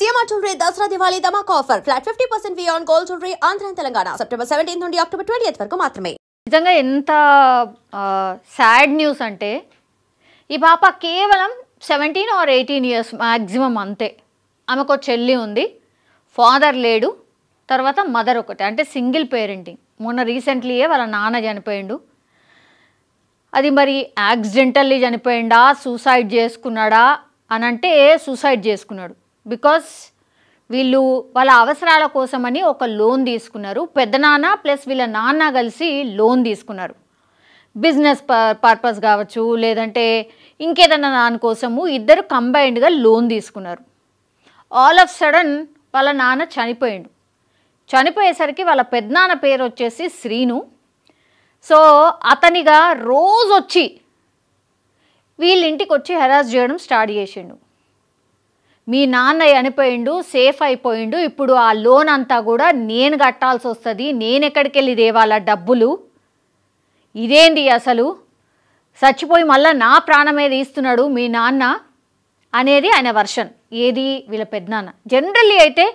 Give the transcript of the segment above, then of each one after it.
CMR jewellery Dasara Diwali ధమాకా offer flat 50% వి on gold jewellery Andhra Telangana September 17 నుండి అక్టోబర్ 20 వరకు మాత్రమే. నిజంగా ఎంత సాడ్ న్యూస్ అంటే ఈ పాప కేవలం 17 or 18 ఇయర్స్ మ్యాక్సిమం అంతే. ఆమెకు చెల్లి ఉంది, ఫాదర్ లేడు, తర్వాత మదర్ ఒకటి, అంటే సింగిల్ పేరెంటింగ్. మొన్న రీసెంట్లీయే వాళ్ళ నాన్న చనిపోయిండు. అది మరి యాక్సిడెంటల్లీ చనిపోయిందా, సూసైడ్ చేసుకున్నాడా అని అంటే సూసైడ్ చేసుకున్నాడు. బికాస్ వీళ్ళు వాళ్ళ అవసరాల కోసమని ఒక లోన్ తీసుకున్నారు. పెద్దనాన్న ప్లస్ వీళ్ళ నాన్న కలిసి లోన్ తీసుకున్నారు. బిజినెస్ పర్పస్ కావచ్చు, లేదంటే ఇంకేదన్నా దానికోసము ఇద్దరు కంబైన్డ్గా లోన్ తీసుకున్నారు. ఆల్ ఆఫ్ సడన్ వాళ్ళ నాన్న చనిపోయిండు. చనిపోయేసరికి వాళ్ళ పెద్దనాన్న పేరు వచ్చేసి శ్రీను. సో అతనిగా రోజు వచ్చి వీళ్ళ ఇంటికి వచ్చి హెరాస్ చేయడం స్టార్ట్ చేసిండు. మీ నాన్న చనిపోయిండు, సేఫ్ అయిపోయిండు, ఇప్పుడు ఆ లోన్ అంతా కూడా నేను కట్టాల్సి వస్తుంది, నేను ఎక్కడికి వెళ్ళి దేవాల డబ్బులు, ఇదేంటి అసలు, చచ్చిపోయి మళ్ళీ నా ప్రాణమే తీస్తున్నాడు మీ నాన్న అనేది ఆయన వర్షన్. ఏది వీళ్ళ పెద్దనాన్న. జనరల్లీ అయితే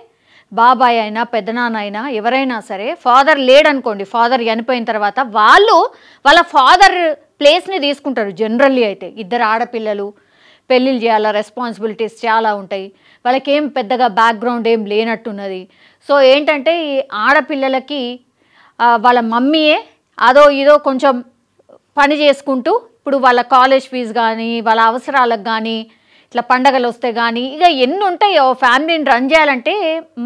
బాబాయ్ అయినా పెద్దనాన్న అయినా ఎవరైనా సరే ఫాదర్ లేడనుకోండి, ఫాదర్ చనిపోయిన తర్వాత వాళ్ళు వాళ్ళ ఫాదర్ ప్లేస్ని తీసుకుంటారు. జనరల్లీ అయితే ఇద్దరు ఆడపిల్లలు, పెళ్ళిళ్ళు చేయాలా, రెస్పాన్సిబిలిటీస్ చాలా ఉంటాయి, వాళ్ళకేం పెద్దగా బ్యాక్గ్రౌండ్ ఏం లేనట్టున్నది. సో ఏంటంటే ఈ ఆడపిల్లలకి వాళ్ళ మమ్మీయే అదో ఇదో కొంచెం పని చేసుకుంటూ ఇప్పుడు వాళ్ళ కాలేజ్ ఫీజు కానీ వాళ్ళ అవసరాలకు కానీ ఇట్లా పండగలు వస్తే కానీ ఇక ఎన్ని ఉంటాయో ఫ్యామిలీని రన్ చేయాలంటే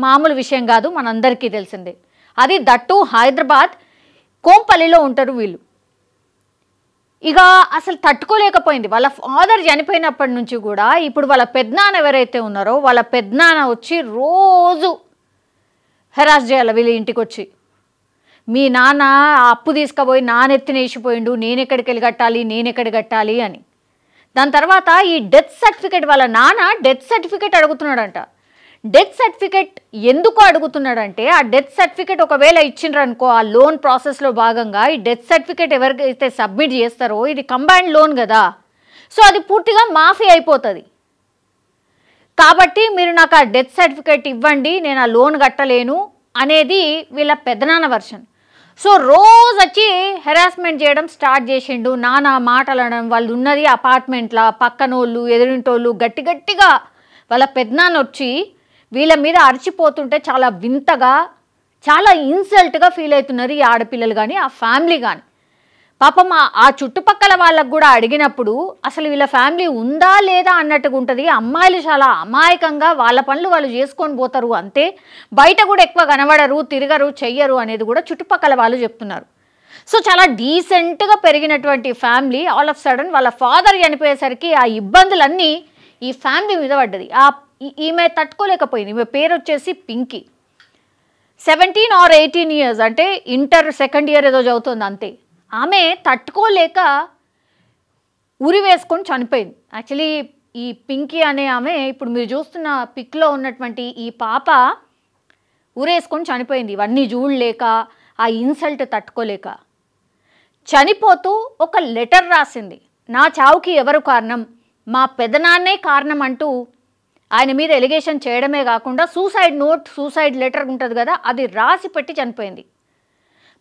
మామూలు విషయం కాదు, మనందరికీ తెలిసిందే. అది దట్టు హైదరాబాద్ కోంపల్లిలో ఉంటారు వీళ్ళు. ఇక అసలు తట్టుకోలేకపోయింది. వాళ్ళ ఫాదర్ చనిపోయినప్పటి నుంచి కూడా ఇప్పుడు వాళ్ళ పెద్దనాన్న ఎవరైతే ఉన్నారో వాళ్ళ పెద్దనాన్న వచ్చి రోజు హెరాస్ చేయాలి వీళ్ళ ఇంటికి వచ్చి. మీ నాన్న అప్పు తీసుకుపోయి నానెత్తిన వేసిపోయిండు, నేను ఎక్కడికి వెళ్ళి కట్టాలి, నేను ఎక్కడికి కట్టాలి అని. దాని తర్వాత ఈ డెత్ సర్టిఫికేట్, వాళ్ళ నాన్న డెత్ సర్టిఫికేట్ అడుగుతున్నాడంట. డెత్ సర్టిఫికేట్ ఎందుకు అడుగుతున్నాడంటే ఆ డెత్ సర్టిఫికేట్ ఒకవేళ ఇచ్చిండ్రు అనుకో ఆ లోన్ ప్రాసెస్లో భాగంగా ఈ డెత్ సర్టిఫికేట్ ఎవరికైతే సబ్మిట్ చేస్తారో ఇది కంబైన్డ్ లోన్ కదా, సో అది పూర్తిగా మాఫీ అయిపోతుంది. కాబట్టి మీరు నాకు ఆ డెత్ సర్టిఫికేట్ ఇవ్వండి, నేను ఆ లోన్ కట్టలేను అనేది వీళ్ళ పెద్దనాన్న వర్షన్. సో రోజు వచ్చి హెరాస్మెంట్ చేయడం స్టార్ట్ చేసిండు. నానా మాటలు అనడం, వాళ్ళు ఉన్నది అపార్ట్మెంట్లా, పక్కనోళ్ళు ఎదురింటోళ్ళు గట్టి గట్టిగా వాళ్ళ పెద్దనాన్న వచ్చి వీళ్ళ మీద అరిచిపోతుంటే చాలా వింతగా, చాలా ఇన్సల్ట్గా ఫీల్ అవుతున్నారు ఈ ఆడపిల్లలు కానీ ఆ ఫ్యామిలీ కానీ. పాపం ఆ చుట్టుపక్కల వాళ్ళకు కూడా అడిగినప్పుడు అసలు వీళ్ళ ఫ్యామిలీ ఉందా లేదా అన్నట్టుగా ఉంటుంది. అమ్మాయిలు చాలా అమాయకంగా వాళ్ళ పనులు వాళ్ళు చేసుకొని పోతారు అంతే, బయట కూడా ఎక్కువ కనబడరు, తిరగరు, చెయ్యరు అనేది కూడా చుట్టుపక్కల వాళ్ళు చెప్తున్నారు. సో చాలా డీసెంట్గా పెరిగినటువంటి ఫ్యామిలీ ఆల్ ఆఫ్ సడన్ వాళ్ళ ఫాదర్ చనిపోయేసరికి ఆ ఇబ్బందులన్నీ ఈ ఫ్యామిలీ మీద పడ్డది. ఈమె తట్టుకోలేకపోయింది. ఈమె పేరు వచ్చేసి పింకీ. 17 or 18 ఇయర్స్, అంటే ఇంటర్ సెకండ్ ఇయర్ ఏదో చదువుతుంది అంతే. ఆమె తట్టుకోలేక ఉరి వేసుకొని చనిపోయింది. యాక్చువల్లీ ఈ పింకీ అనే ఆమె ఇప్పుడు మీరు చూస్తున్న పిక్లో ఉన్నటువంటి ఈ పాప ఉరేసుకొని చనిపోయింది. ఇవన్నీ చూడలేక ఆ ఇన్సల్ట్ తట్టుకోలేక చనిపోతూ ఒక లెటర్ రాసింది. నా చావుకి ఎవరు కారణం, మా పెదనాన్నే కారణం అంటూ ఆయన మీద ఎలిగేషన్ చేయడమే కాకుండా సూసైడ్ నోట్, సూసైడ్ లెటర్ ఉంటుంది కదా, అది రాసి పెట్టి చనిపోయింది.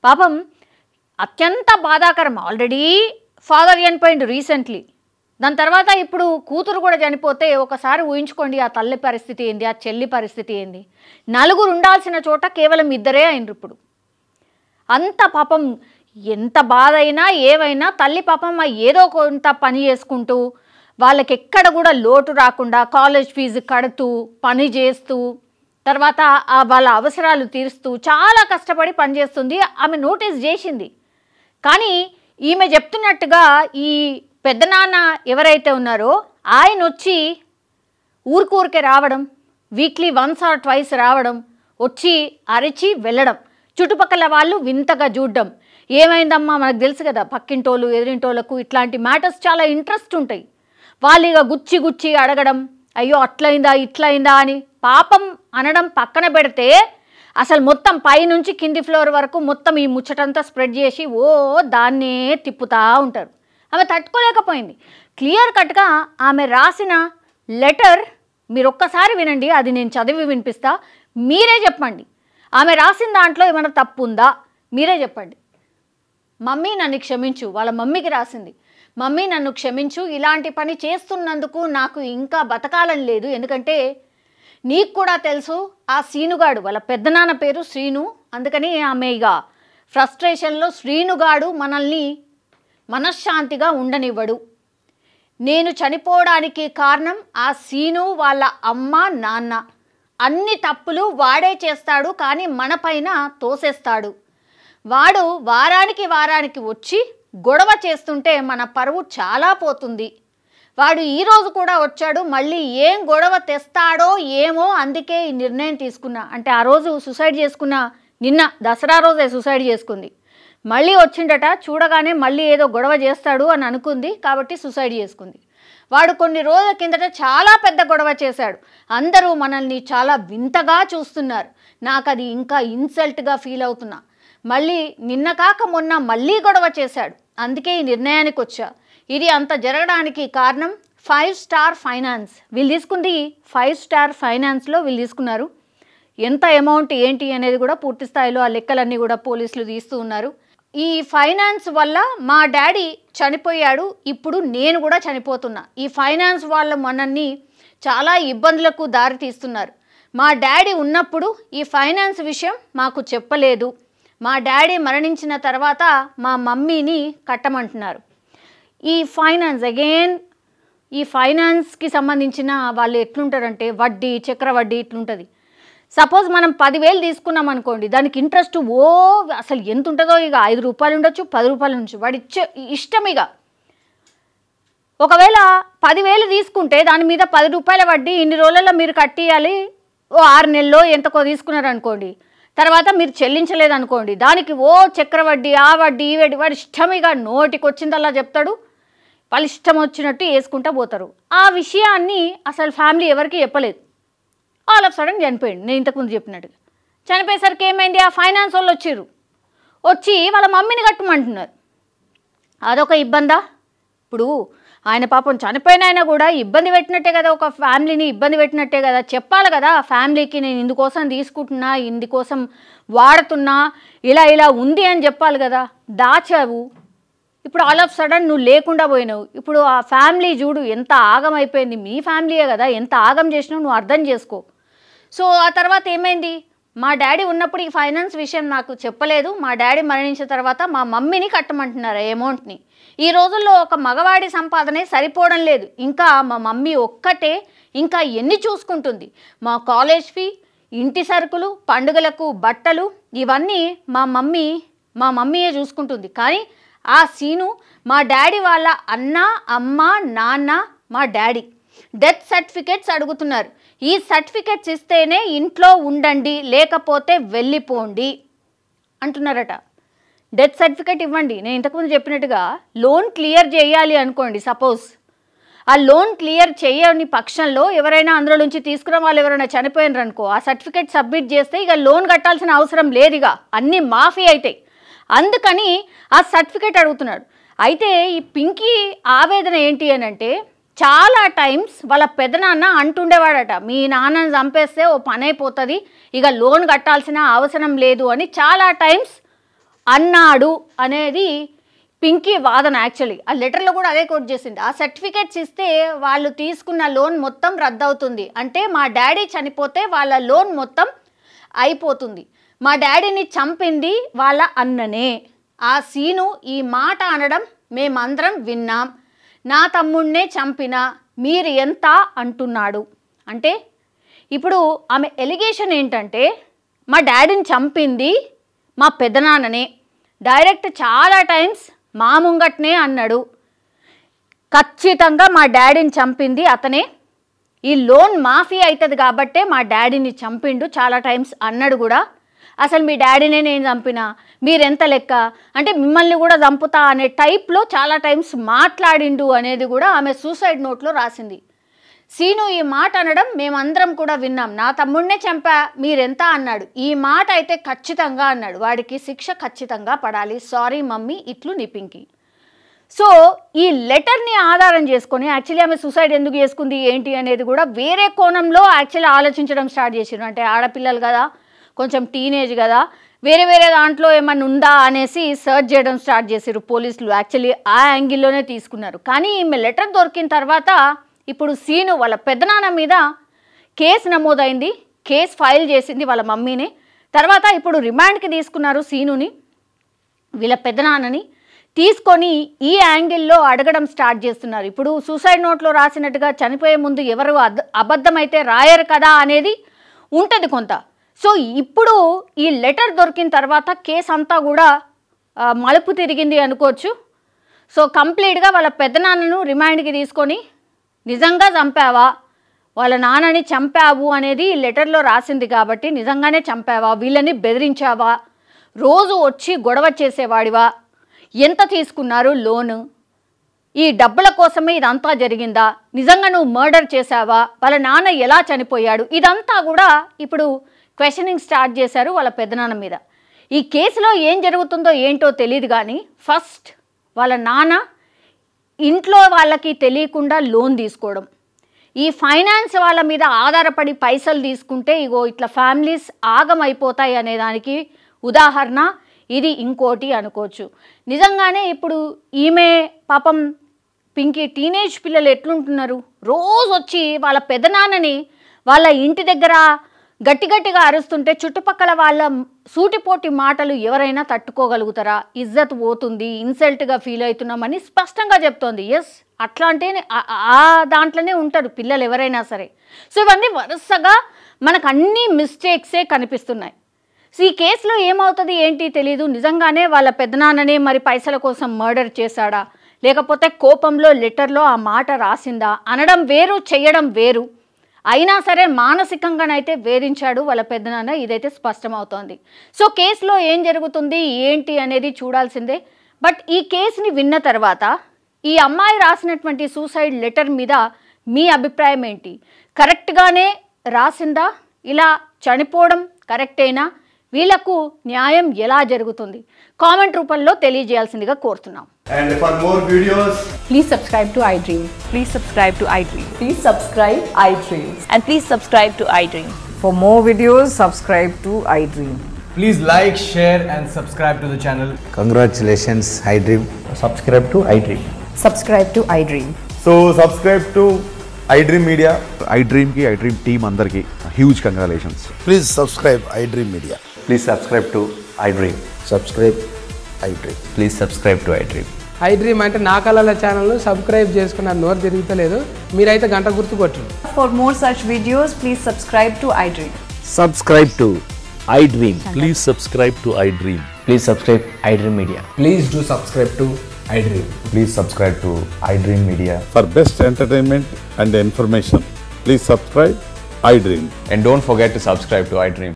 పాపం అత్యంత బాధాకరం. ఆల్రెడీ ఫాదర్ చనిపోయిండు రీసెంట్లీ, దాని తర్వాత ఇప్పుడు కూతురు కూడా చనిపోతే ఒకసారి ఊహించుకోండి ఆ తల్లి పరిస్థితి ఏంది, ఆ చెల్లి పరిస్థితి ఏంది. నలుగురు ఉండాల్సిన చోట కేవలం ఇద్దరే అయినరు. ఇప్పుడు అంత పాపం ఎంత బాధ అయినా ఏవైనా తల్లి పాపం ఏదో కొంత పని చేసుకుంటూ వాళ్ళకి ఎక్కడ కూడా లోటు రాకుండా కాలేజ్ ఫీజు కడుతూ పని చేస్తూ తర్వాత వాళ్ళ అవసరాలు తీరుస్తూ చాలా కష్టపడి పనిచేస్తుంది. ఆమె నోటీస్ చేసింది. కానీ ఈమె చెప్తున్నట్టుగా ఈ పెద్దనాన్న ఎవరైతే ఉన్నారో ఆయన వచ్చి ఊరికే రావడం, వీక్లీ 1 or 2 రావడం, వచ్చి అరిచి వెళ్ళడం, చుట్టుపక్కల వాళ్ళు వింతగా చూడడం. ఏమైందమ్మా మనకు తెలుసు కదా, పక్కింటోళ్ళు ఎదురింటోళ్ళకు ఇట్లాంటి మ్యాటర్స్ చాలా ఇంట్రెస్ట్ ఉంటాయి. వాళ్ళు ఇక గుచ్చి గుచ్చి అడగడం, అయ్యో అట్లయిందా ఇట్లయిందా అని పాపం అనడం పక్కన పెడితే అసలు మొత్తం పైనుంచి కింది ఫ్లోర్ వరకు మొత్తం ఈ ముచ్చటంతా స్ప్రెడ్ చేసి దాన్నే తిప్పుతూ ఉంటారు. ఆమె తట్టుకోలేకపోయింది. క్లియర్ కట్గా ఆమె రాసిన లెటర్ మీరు ఒక్కసారి వినండి, అది నేను చదివి వినిపిస్తా, మీరే చెప్పండి ఆమె రాసిన దాంట్లో ఏమైనా తప్పు ఉందా, మీరే చెప్పండి. మమ్మీ నన్ను క్షమించు, వాళ్ళ మమ్మీకి రాసింది, మమ్మీ నన్ను క్షమించు, ఇలాంటి పని చేస్తున్నందుకు నాకు ఇంకా బతకాలని లేదు. ఎందుకంటే నీకు కూడా తెలుసు ఆ శ్రీనుగాడు, వాళ్ళ పెద్దనాన్న పేరు శ్రీను, అందుకని ఆమె ఇక ఫ్రస్ట్రేషన్లో శ్రీనుగాడు మనల్ని మనశ్శాంతిగా ఉండనివ్వడు. నేను చనిపోవడానికి కారణం ఆ శ్రీను వాళ్ళ అమ్మ నాన్న. అన్ని తప్పులు వాడే చేస్తాడు, కానీ మన పైన తోసేస్తాడు. వాడు వారానికి వచ్చి గొడవ చేస్తుంటే మన పరువు చాలా పోతుంది. వాడు ఈరోజు కూడా వచ్చాడు, మళ్ళీ ఏం గొడవ తెస్తాడో ఏమో, అందుకే ఈ నిర్ణయం తీసుకున్నా. అంటే ఆ రోజు సూసైడ్ చేసుకున్న, నిన్న దసరా రోజే సూసైడ్ చేసుకుంది. మళ్ళీ వచ్చిండట, చూడగానే మళ్ళీ ఏదో గొడవ చేస్తాడు అని అనుకుంది, కాబట్టి సూసైడ్ చేసుకుంది. వాడు కొన్ని రోజుల కిందట చాలా పెద్ద గొడవ చేశాడు. అందరూ మనల్ని చాలా వింతగా చూస్తున్నారు. నాకు అది ఇంకా ఇన్సల్ట్గా ఫీల్ అవుతున్నా. మళ్ళీ నిన్న కాక మొన్న మళ్ళీ గొడవ చేశాడు, అందుకే ఈ నిర్ణయానికి వచ్చా. ఇది అంత జరగడానికి కారణం 5 స్టార్ ఫైనాన్స్. వీళ్ళు తీసుకుంది 5 స్టార్ ఫైనాన్స్లో వీళ్ళు తీసుకున్నారు. ఎంత అమౌంట్ ఏంటి అనేది కూడా పూర్తి స్థాయిలో ఆ లెక్కలన్నీ కూడా పోలీసులు తీస్తూ ఉన్నారు. ఈ ఫైనాన్స్ వల్ల మా డాడీ చనిపోయాడు, ఇప్పుడు నేను కూడా చనిపోతున్నా. ఈ ఫైనాన్స్ వాళ్ళ మనల్ని చాలా ఇబ్బందులకు దారి తీస్తున్నారు. మా డాడీ ఉన్నప్పుడు ఈ ఫైనాన్స్ విషయం మాకు చెప్పలేదు. మా డాడీ మరణించిన తర్వాత మా మమ్మీని కట్టమంటున్నారు. ఈ ఫైనాన్స్ అగైన్, ఈ ఫైనాన్స్కి సంబంధించిన వాళ్ళు ఎట్లుంటారంటే వడ్డీ, చక్రవడ్డీ ఇట్లుంటుంది. సపోజ్ మనం 10,000 తీసుకున్నాం అనుకోండి, దానికి ఇంట్రెస్ట్ అసలు ఎంత ఉంటుందో, ఇక 5 రూపాయలు ఉండొచ్చు, 10 రూపాయలు ఉండొచ్చు, వాడి ఇష్టం. ఇక ఒకవేళ 10,000 తీసుకుంటే దాని మీద 10 రూపాయల వడ్డీ ఇన్ని రోజులలో మీరు కట్టియాలి. 6 నెలల్లో ఎంతకో తీసుకున్నారనుకోండి, తర్వాత మీరు చెల్లించలేదనుకోండి, దానికి చక్రవడ్డీ, ఆ వడ్డీ, ఈ వడ్డీ, వాడి ఇష్టం. ఇక నోటికి వచ్చిందల్లా చెప్తాడు, వాళ్ళు ఇష్టం వచ్చినట్టు వేసుకుంటూ పోతారు. ఆ విషయాన్ని అసలు ఫ్యామిలీ ఎవరికి చెప్పలేదు. ఆల్ ఆఫ్ సడన్ చనిపోయింది. నేను ఇంతకుముందు చెప్పినట్టుగా చనిపోయేసరికి ఏమైంది, ఆ ఫైనాన్స్ వాళ్ళు వచ్చి వాళ్ళ మమ్మీని కట్టమంటున్నారు. అదొక ఇబ్బందా? ఇప్పుడు ఆయన పాపం చనిపోయిన ఆయన కూడా ఇబ్బంది పెట్టినట్టే కదా, ఒక ఫ్యామిలీని ఇబ్బంది పెట్టినట్టే కదా. చెప్పాలి కదా ఫ్యామిలీకి, నేను ఇందుకోసం తీసుకుంటున్నా, ఇందుకోసం వాడుతున్నా, ఇలా ఉంది అని చెప్పాలి కదా. దాచావు, ఇప్పుడు ఆల్ ఆఫ్ సడన్ నువ్వు లేకుండా పోయినావు. ఇప్పుడు ఆ ఫ్యామిలీ చూడు ఎంత ఆగం అయిపోయింది. మీ ఫ్యామిలీయే కదా, ఎంత ఆగం చేసినావు నువ్వు అర్థం చేసుకో. సో ఆ తర్వాత ఏమైంది, మా డాడీ ఉన్నప్పుడు ఈ ఫైనాన్స్ విషయం నాకు చెప్పలేదు. మా డాడీ మరణించిన తర్వాత మా మమ్మీని కట్టమంటున్నారు అమౌంట్ని. ఈ రోజుల్లో ఒక మగవాడి సంపాదనే సరిపోవడం లేదు. ఇంకా మా మమ్మీ ఒక్కటే ఇంకా ఎన్ని చూసుకుంటుంది. మా కాలేజ్ ఫీ, ఇంటి సరుకులు, పండుగలకు బట్టలు, ఇవన్నీ మా మమ్మీయే చూసుకుంటుంది. కానీ ఆ సీను మా డాడీ వాళ్ళ అన్న, అమ్మ, నాన్న, మా డాడీ డెత్ సర్టిఫికేట్స్ అడుగుతున్నారు. ఈ సర్టిఫికేట్స్ ఇస్తేనే ఇంట్లో ఉండండి, లేకపోతే వెళ్ళిపోండి అంటున్నారట. డెత్ సర్టిఫికేట్ ఇవ్వండి. నేను ఇంతకుముందు చెప్పినట్టుగా లోన్ క్లియర్ చేయాలి అనుకోండి, సపోజ్ ఆ లోన్ క్లియర్ చేయని పక్షంలో ఎవరైనా అందులో నుంచి తీసుకున్న వాళ్ళు ఎవరైనా చనిపోయినారు అనుకో, ఆ సర్టిఫికేట్ సబ్మిట్ చేస్తే ఇక లోన్ కట్టాల్సిన అవసరం లేదు, ఇక అన్నీ మాఫీ అవుతాయి. అందుకని ఆ సర్టిఫికేట్ అడుగుతున్నాడు. అయితే ఈ పింకీ ఆవేదన ఏంటి అని అంటే, చాలా టైమ్స్ వాళ్ళ పెదనాన్న అంటుండేవాడట, మీ నాన్నని చంపేస్తే ఓ పని అయిపోతుంది, ఇక లోన్ కట్టాల్సిన అవసరం లేదు అని చాలా టైమ్స్ అన్నాడు అనేది పింకీ వాదన. యాక్చువల్లీ ఆ లెటర్లో కూడా అదే కోట్ చేసింది. ఆ సర్టిఫికేట్స్ ఇస్తే వాళ్ళు తీసుకున్న లోన్ మొత్తం రద్దవుతుంది, అంటే మా డాడీ చనిపోతే వాళ్ళ లోన్ మొత్తం అయిపోతుంది. మా డాడీని చంపింది వాళ్ళ అన్ననే. ఆ సీను ఈ మాట అనడం మేమందరం విన్నాం. నా తమ్ముడినే చంపినా మీరు ఎంత అంటున్నాడు అంటే, ఇప్పుడు ఆమె ఎలిగేషన్ ఏంటంటే మా డాడీని చంపింది మా పెదనాన్ననే. డైరెక్ట్ చాలా టైమ్స్ మా ముంగట్నే అన్నాడు. ఖచ్చితంగా మా డాడీని చంపింది అతనే. ఈ లోన్ మాఫీ అవుతుంది కాబట్టే మా డాడీని చంపిండు చాలా టైమ్స్ అన్నాడు కూడా. అసలు మీ డాడీనే నేను చంపినా, మీరెంత లెక్క అంటే మిమ్మల్ని కూడా చంపుతా అనే టైప్లో చాలా టైమ్స్ మాట్లాడిండు అనేది కూడా ఆమె సూసైడ్ నోట్లో రాసింది. సీను ఈ మాట అనడం మేమందరం కూడా విన్నాం. నా తమ్ముడినే చంపా, మీరెంత అన్నాడు. ఈ మాట అయితే ఖచ్చితంగా అన్నాడు. వాడికి శిక్ష ఖచ్చితంగా పడాలి. సారీ మమ్మీ, ఇట్లు నీ పింకీ. సో ఈ లెటర్ని ఆధారం చేసుకొని యాక్చువల్లీ ఆమె సూసైడ్ ఎందుకు చేసుకుంది ఏంటి అనేది కూడా వేరే కోణంలో యాక్చువల్లీ ఆలోచించడం స్టార్ట్ చేసారు. అంటే ఆడపిల్లలు కదా, కొంచెం టీనేజ్ కదా, వేరే వేరే దాంట్లో ఏమన్నా ఉందా అనేసి సర్చ్ చేయడం స్టార్ట్ చేశారు పోలీసులు. యాక్చువల్లీ ఆ యాంగిల్లోనే తీసుకున్నారు. కానీ ఈమె లెటర్ దొరికిన తర్వాత ఇప్పుడు సీను వాళ్ళ పెద్దనాన్న మీద కేసు నమోదైంది, కేసు ఫైల్ చేసింది వాళ్ళ మమ్మీని. తర్వాత ఇప్పుడు రిమాండ్కి తీసుకున్నారు సీనుని, వీళ్ళ పెద్దనాన్నని తీసుకొని ఈ యాంగిల్లో అడగడం స్టార్ట్ చేస్తున్నారు. ఇప్పుడు సూసైడ్ నోట్లో రాసినట్టుగా చనిపోయే ముందు ఎవరు అబద్ధమైతే రాయరు కదా అనేది ఉంటుంది కొంత. సో ఇప్పుడు ఈ లెటర్ దొరికిన తర్వాత కేసు అంతా కూడా మలుపు తిరిగింది అనుకోవచ్చు. సో కంప్లీట్గా వాళ్ళ పెద్దనాన్నను రిమాండ్కి తీసుకొని నిజంగా చంపావా, వాళ్ళ నాన్నని చంపావు అనేది ఈ లెటర్లో రాసింది కాబట్టి నిజంగానే చంపావా, వీళ్ళని బెదిరించావా, రోజు వచ్చి గొడవ చేసేవాడివా, ఎంత తీసుకున్నారు లోను, ఈ డబ్బుల కోసమే ఇదంతా జరిగిందా, నిజంగా నువ్వు మర్డర్ చేశావా, వాళ్ళ నాన్న ఎలా చనిపోయాడు, ఇదంతా కూడా ఇప్పుడు క్వశ్చనింగ్ స్టార్ట్ చేశారు వాళ్ళ పెద్దనాన్న మీద. ఈ కేసులో ఏం జరుగుతుందో ఏంటో తెలియదు కానీ ఫస్ట్ వాళ్ళ నాన్న ఇంట్లో వాళ్ళకి తెలియకుండా లోన్ తీసుకోవడం, ఈ ఫైనాన్స్ వాళ్ళ మీద ఆధారపడి పైసలు తీసుకుంటే ఇగో ఇట్లా ఫ్యామిలీస్ ఆగమైపోతాయి అనేదానికి ఉదాహరణ ఇది. ఇంకోటి అనుకోవచ్చు, నిజంగానే ఇప్పుడు ఈమె పాపం పింకీ టీనేజ్ పిల్లలు ఎట్లుంటున్నారు, రోజు వచ్చి వాళ్ళ పెదనాన్నని వాళ్ళ ఇంటి దగ్గర గట్టి గట్టిగా అరుస్తుంటే చుట్టుపక్కల వాళ్ళ సూటిపోటి మాటలు ఎవరైనా తట్టుకోగలుగుతారా, ఇజ్జత్ పోతుంది, ఇన్సల్ట్గా ఫీల్ అవుతున్నామని స్పష్టంగా చెప్తోంది. ఎస్, అట్లా అంటే ఆ దాంట్లోనే ఉంటారు పిల్లలు ఎవరైనా సరే. సో ఇవన్నీ వరుసగా మనకు అన్ని మిస్టేక్సే కనిపిస్తున్నాయి. సో ఈ కేసులో ఏమవుతుంది ఏంటి తెలీదు. నిజంగానే వాళ్ళ పెద్దనాన్ననే మరి పైసల కోసం మర్డర్ చేశాడా, లేకపోతే కోపంలో లెటర్లో ఆ మాట రాసిందా అనడం వేరు, చేయడం వేరు. అయినా సరే మానసికంగానైతే వేధించాడు వాళ్ళ పెద్దనాన్న, ఇదైతే స్పష్టమవుతోంది. సో కేసులో ఏం జరుగుతుంది ఏంటి అనేది చూడాల్సిందే. బట్ ఈ కేసుని విన్న తర్వాత ఈ అమ్మాయి రాసినటువంటి సూసైడ్ లెటర్ మీద మీ అభిప్రాయం ఏంటి? కరెక్ట్గానే రాసిందా, ఇలా చనిపోవడం కరెక్టేనా, వీళ్ళకు న్యాయం ఎలా జరుగుతుంది? కామెంట్ రూపంలో తెలియజేయాల్సిందిగా కోరుతున్నాం. And for more videos, Please subscribe to iDream. Please subscribe to iDream. Please subscribe iDream. And please subscribe to iDream. For more videos, subscribe to iDream. please like, share and subscribe to the channel. Congratulations, iDream. Subscribe to iDream. Subscribe to iDream. So subscribe to iDream Media. iDream ki iDream team andarki huge congratulations. Please subscribe iDream Media. Please subscribe to iDream. Subscribe iDream. Please subscribe to iDream. iDream అంటే నా కళల ఛానల్ను subscribe చేసుకున్న నోరు తిరుగుతలేదు, మీరైతే గంట గుర్తు కొట్టండి. For more such videos, please subscribe to iDream. Subscribe to iDream. Please subscribe to iDream. Please subscribe iDream Media. Please do subscribe to iDream. Please subscribe to iDream Media. For best entertainment and information, please subscribe iDream. And don't forget to subscribe to iDream.